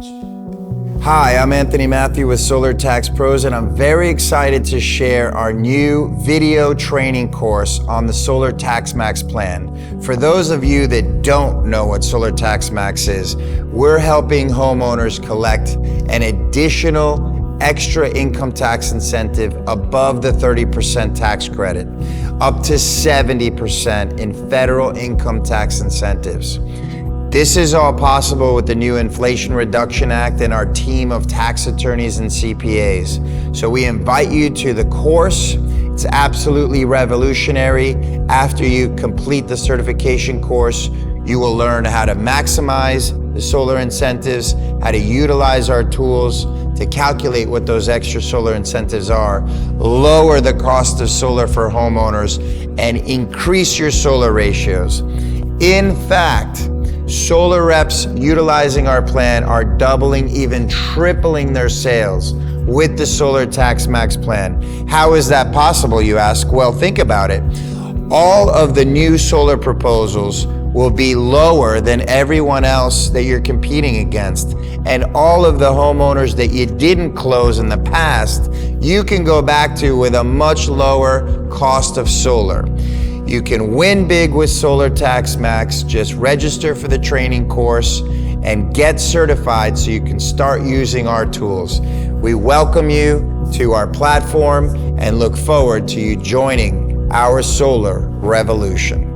Hi, I'm Anthony Matthew with Solar Tax Pros, and I'm very excited to share our new video training course on the Solar Tax Max plan. For those of you that don't know what Solar Tax Max is, we're helping homeowners collect an additional extra income tax incentive above the 30% tax credit, up to 70% in federal income tax incentives. This is all possible with the new Inflation Reduction Act and our team of tax attorneys and CPAs. So we invite you to the course. It's absolutely revolutionary. After you complete the certification course, you will learn how to maximize the solar incentives, how to utilize our tools to calculate what those extra solar incentives are, lower the cost of solar for homeowners, and increase your solar ratios. In fact, solar reps utilizing our plan are doubling, even tripling their sales with the Solar Tax Max plan. How is that possible, you ask? Well, think about it. All of the new solar proposals will be lower than everyone else that you're competing against. And all of the homeowners that you didn't close in the past, you can go back to with a much lower cost of solar. You can win big with Solar Tax Max. Just register for the training course and get certified so you can start using our tools. We welcome you to our platform and look forward to you joining our solar revolution.